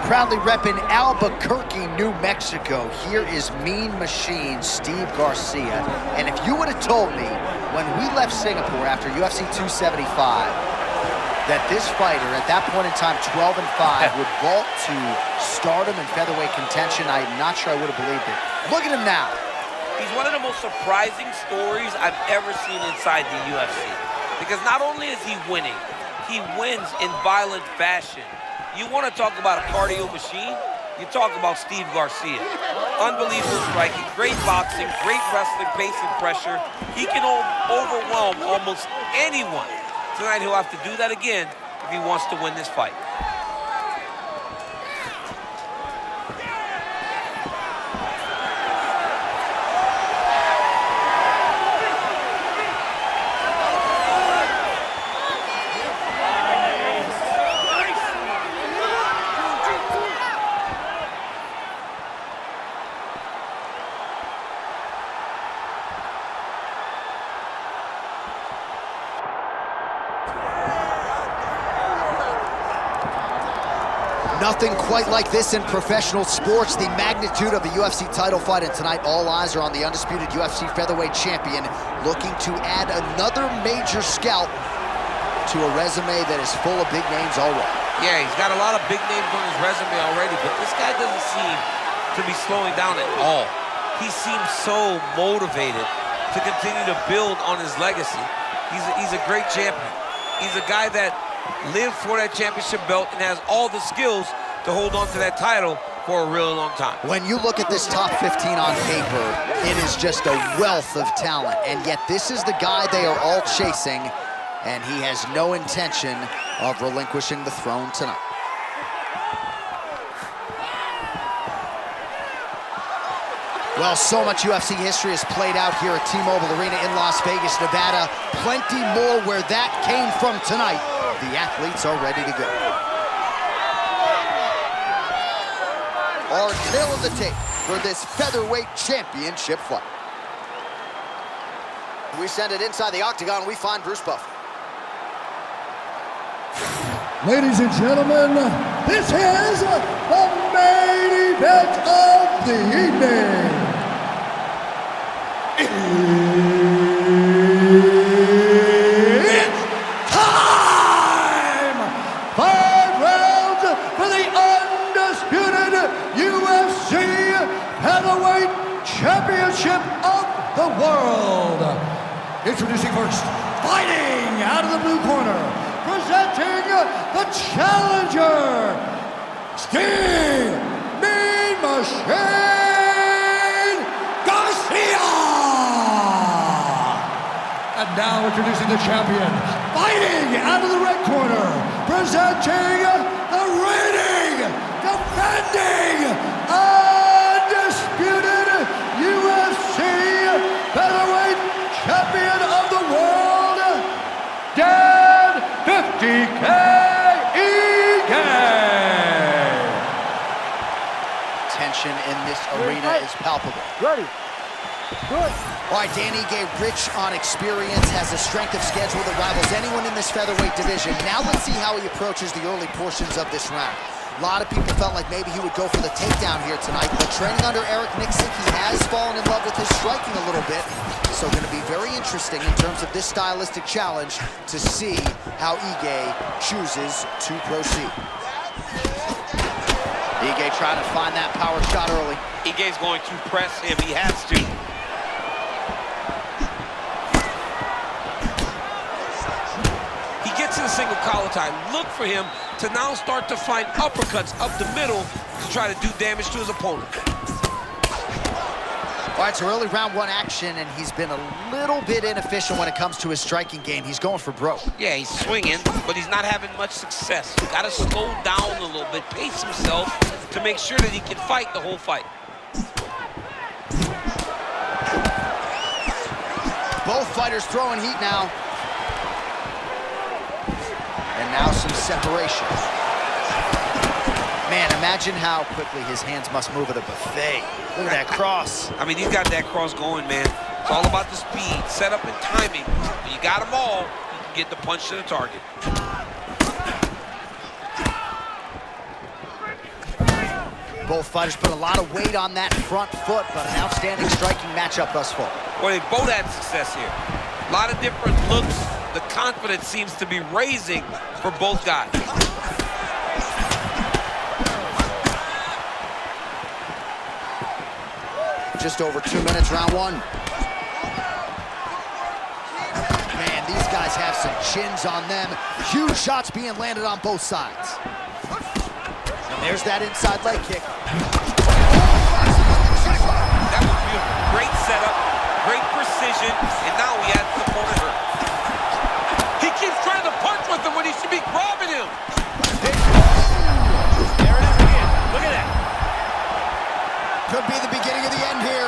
Proudly repping Albuquerque, New Mexico, here is Mean Machine Steve Garcia. And if you would have told me when we left Singapore after UFC 275 that this fighter at that point in time, 12-5, would vault to stardom and featherweight contention, I'm not sure I would have believed it. Look at him now. He's one of the most surprising stories I've ever seen inside the UFC. Because not only is he winning, he wins in violent fashion. You want to talk about a cardio machine? You talk about Steve Garcia. Unbelievable striking, great boxing, great wrestling, pace and pressure. He can overwhelm almost anyone. Tonight he'll have to do that again if he wants to win this fight. Nothing quite like this in professional sports. The magnitude of the UFC title fight, and tonight all eyes are on the undisputed UFC featherweight champion, looking to add another major scalp to a resume that is full of big names already. Yeah, he's got a lot of big names on his resume already, but this guy doesn't seem to be slowing down at all. He seems so motivated to continue to build on his legacy. He's a great champion. He's a guy that lived for that championship belt and has all the skills to hold on to that title for a really long time. When you look at this top 15 on paper, it is just a wealth of talent, and yet this is the guy they are all chasing, and he has no intention of relinquishing the throne tonight. Well, so much UFC history has played out here at T-Mobile Arena in Las Vegas, Nevada. Plenty more where that came from tonight. The athletes are ready to go. Our tail of the tape for this featherweight championship fight. We send it inside the octagon. We find Bruce Buffer. Ladies and gentlemen, this is the main event of the evening. It's time! 5 rounds for the undisputed UFC Heavyweight Championship of the world. Introducing first, fighting out of the blue corner, presenting the challenger, Steve Mean Machine Garcia! And now introducing the champion, fighting out of the red corner, presenting the reigning, defending, undisputed UFC Featherweight Champion of the world, Dan 50K EA. Tension in this arena is palpable. Ready. Good. All right, Dan Ige, rich on experience, has a strength of schedule that rivals anyone in this featherweight division. Now let's see how he approaches the early portions of this round. A lot of people felt like maybe he would go for the takedown here tonight, but training under Eric Nixon, he has fallen in love with his striking a little bit. So going to be very interesting in terms of this stylistic challenge to see how Ige chooses to proceed. Ige trying to find that power shot early. Ige's going to press him. He has to. He gets in a single collar tie. Look for him to now start to find uppercuts up the middle to try to do damage to his opponent. All right, so early round 1 action, and he's been a little bit inefficient when it comes to his striking game. He's going for broke. Yeah, he's swinging, but he's not having much success. You gotta slow down a little bit, pace himself to make sure that he can fight the whole fight. Both fighters throwing heat now. And now some separation. Man, imagine how quickly his hands must move at a buffet. Look at that cross. I mean, he's got that cross going, man. It's all about the speed, setup, and timing. When you got them all, you can get the punch to the target. Both fighters put a lot of weight on that front foot, but an outstanding striking matchup thus far. Well, they both had success here. A lot of different looks. The confidence seems to be raising for both guys. Just over 2 minutes, round one. Man, these guys have some chins on them. Huge shots being landed on both sides. And there's that inside leg kick. That was beautiful. Great setup, great precision, and now he has the opponent hurt. He keeps trying to punch with him when he should be grabbing him. There it is again. Look at that. Could be the beginning of the end here.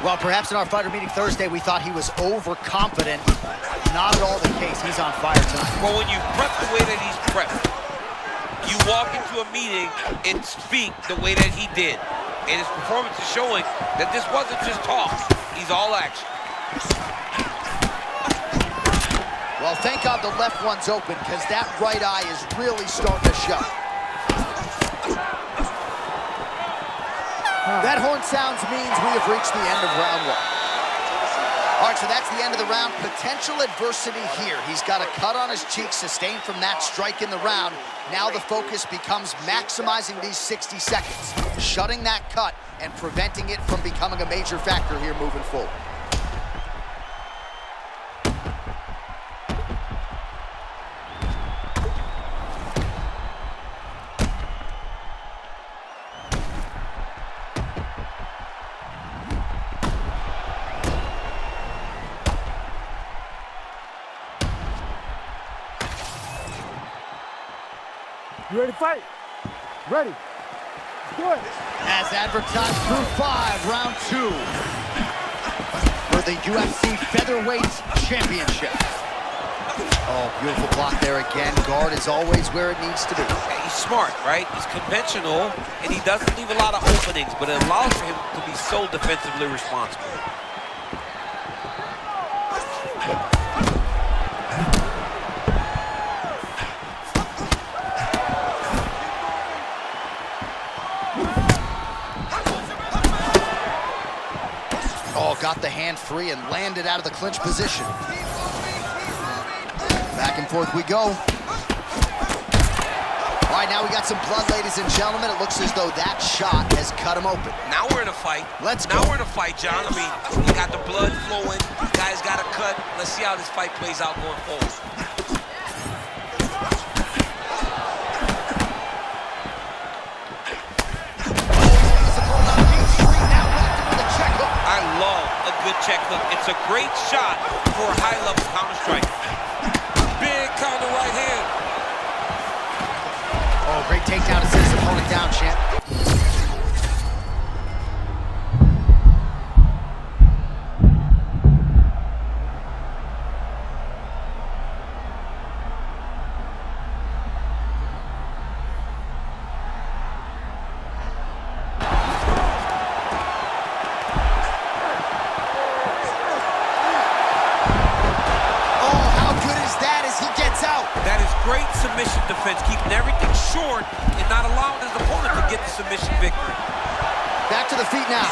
Well, perhaps in our fighter meeting Thursday, we thought he was overconfident. Not at all the case. He's on fire tonight. Well, when you prep the way that he's prepped, you walk into a meeting and speak the way that he did. And his performance is showing that this wasn't just talk. He's all action. Well, thank God the left one's open, because that right eye is really starting to show. That horn sounds means we have reached the end of round one. All right, so that's the end of the round. Potential adversity here. He's got a cut on his cheek sustained from that strike in the round. Now the focus becomes maximizing these 60 seconds, shutting that cut and preventing it from becoming a major factor here moving forward. You ready to fight? Ready. Good. As advertised through 5, round 2 for the UFC Featherweight Championship. Oh, beautiful block there again. Guard is always where it needs to be. Yeah, he's smart, right? He's conventional, and he doesn't leave a lot of openings, but it allows for him to be so defensively responsible. Oh, got the hand free and landed out of the clinch position. Back and forth we go. All right, now we got some blood, ladies and gentlemen. It looks as though that shot has cut him open. Now we're in a fight. Let's go. Now we're in a fight, John. I mean, you got the blood flowing. Guy's got a cut. Let's see how this fight plays out going forward. I love a good check hook. It's a great shot for a high-level counter strike. Big counter right hand. Oh, great takedown to sit his opponent down, champ. Great submission defense, keeping everything short and not allowing his opponent to get the submission victory. Back to the feet now.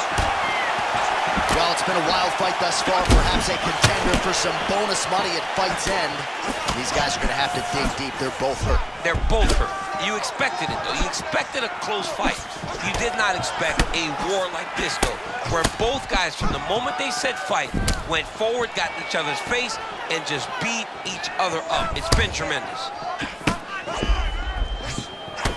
Well, it's been a wild fight thus far, perhaps a contender for some bonus money at fight's end. These guys are going to have to dig deep. They're both hurt. They're both hurt. You expected it, though. You expected a close fight. You did not expect a war like this, though, where both guys, from the moment they said fight, went forward, got in each other's face, and just beat each other up. It's been tremendous.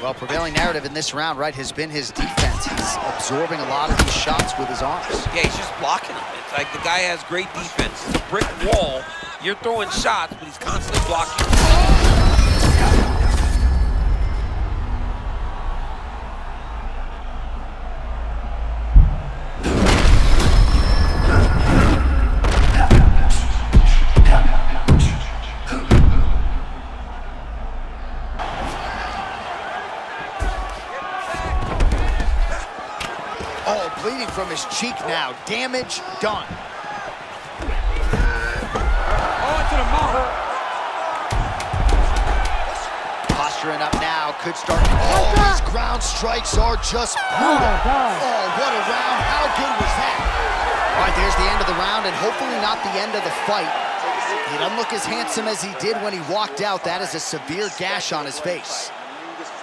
Well, prevailing narrative in this round, right, has been his defense. He's absorbing a lot of these shots with his arms. Yeah, he's just blocking them. It's like the guy has great defense. It's a brick wall. You're throwing shots, but he's constantly blocking. bleeding from his cheek now. Damage done. On to the mount. Posturing up now, could start. Oh, these ground strikes are just brutal. Oh, what a round. How good was that? All right, there's the end of the round, and hopefully not the end of the fight. He doesn't look as handsome as he did when he walked out. That is a severe gash on his face.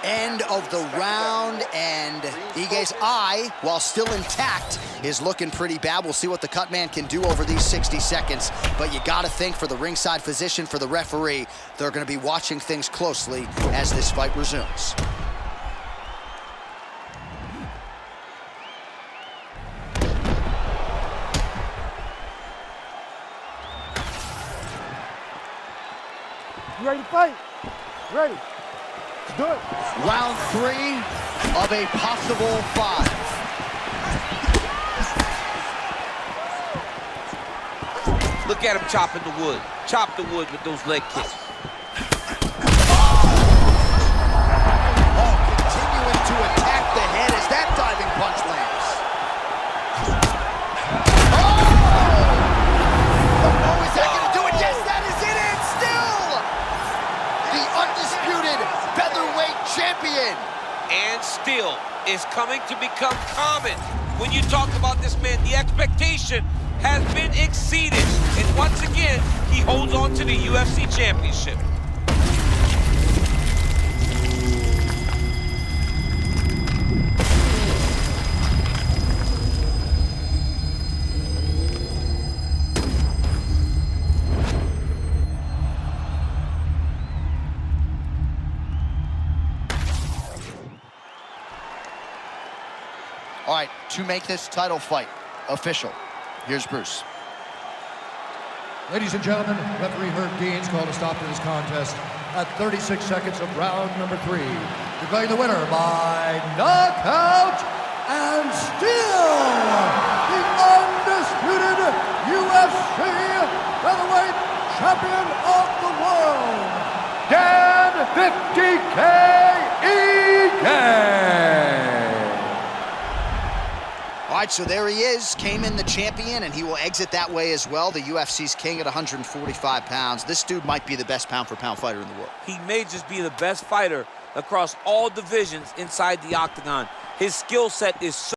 End of the round, and Ige's eye, while still intact, is looking pretty bad. We'll see what the cut man can do over these 60 seconds, but you gotta think for the ringside physician, for the referee, they're gonna be watching things closely as this fight resumes. You ready to fight? Ready. Let's do it. Round 3 of a possible 5. Look at him chopping the wood. Chop the wood with those leg kicks. Oh, continuing to attack the head as that diving punch lands. Oh, is that gonna do it? Yes, that is it, and still the undisputed featherweight champion. And still is coming to become common. When you talk about this man, the expectation has been exceeded. And once again, he holds on to the UFC championship. All right, to make this title fight official, here's Bruce. Ladies and gentlemen, referee Herb Deans called a stop to this contest at 36 seconds of round number 3. Declaring the winner by knockout and still the undisputed UFC featherweight champion of the world, Dan 50K Ige. All right, so there he is, came in the champion, and he will exit that way as well. The UFC's king at 145 pounds. This dude might be the best pound-for-pound fighter in the world. He may just be the best fighter across all divisions inside the octagon. His skill set is so